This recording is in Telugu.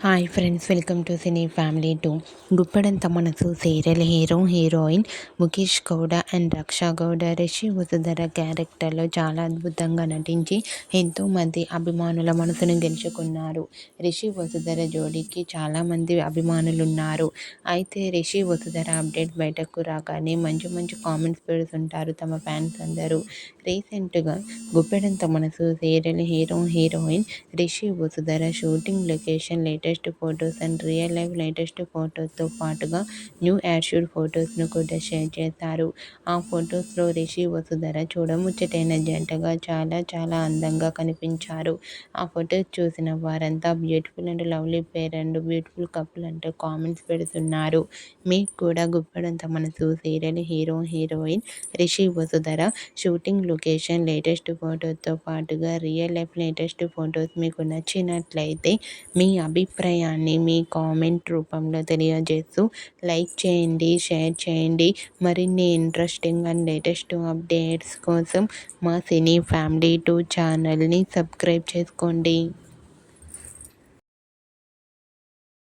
Hi friends, welcome to cine family 2. Guppedantha Manasu serial heroine Mukesh Gowda and Raksha Gowda Rishi Vasudhara క్యారెక్టర్లో చాలా అద్భుతంగా నటించి ఎంతోమంది అభిమానుల మనసును గెలుచుకున్నారు. రిషి వసుధర జోడీకి చాలామంది అభిమానులు ఉన్నారు. అయితే రిషి వసుధర అప్డేట్ బయటకు రాగానే మంచి మంచి కామెంట్స్ పెడుతుంటారు తమ ఫ్యాన్స్ అందరూ. రీసెంట్గా Guppedantha Manasu serial heroine Rishi Vasudhara shooting location latest photos and real life latest ఫొటోస్తో పాటుగా న్యూ యాడ్షూట్ ఫొటోస్ను కూడా షేర్ చేశారు. ఆ ఫొటోస్లో రిషి వసుధర చూడముచ్చటైన జంటగా చాలా చాలా అందంగా కనిపించారు. ఆ ఫొటోస్ చూసిన వారంతా beautiful and lovely pair and beautiful couple అంటూ కామెంట్స్ పెడుతున్నారు. మీకు కూడా Guppedantha Manasu serial heroine Rishi Vasudhara shooting location latest ఫొటోస్తో పాటుగా రియల్ లైఫ్ లేటెస్ట్ ఫొటోస్ మీకు నచ్చినట్లయితే మీ అభిప్రాయాన్ని మీ కామెంట్ రూపంలో తెలియజేస్తూ లైక్ చేయండి, షేర్ చేయండి. మరిన్ని ఇంట్రెస్టింగ్ అండ్ లేటెస్ట్ అప్డేట్స్ కోసం మా సినీ ఫ్యామిలీ 2 ఛానల్ని సబ్స్క్రైబ్ చేసుకోండి.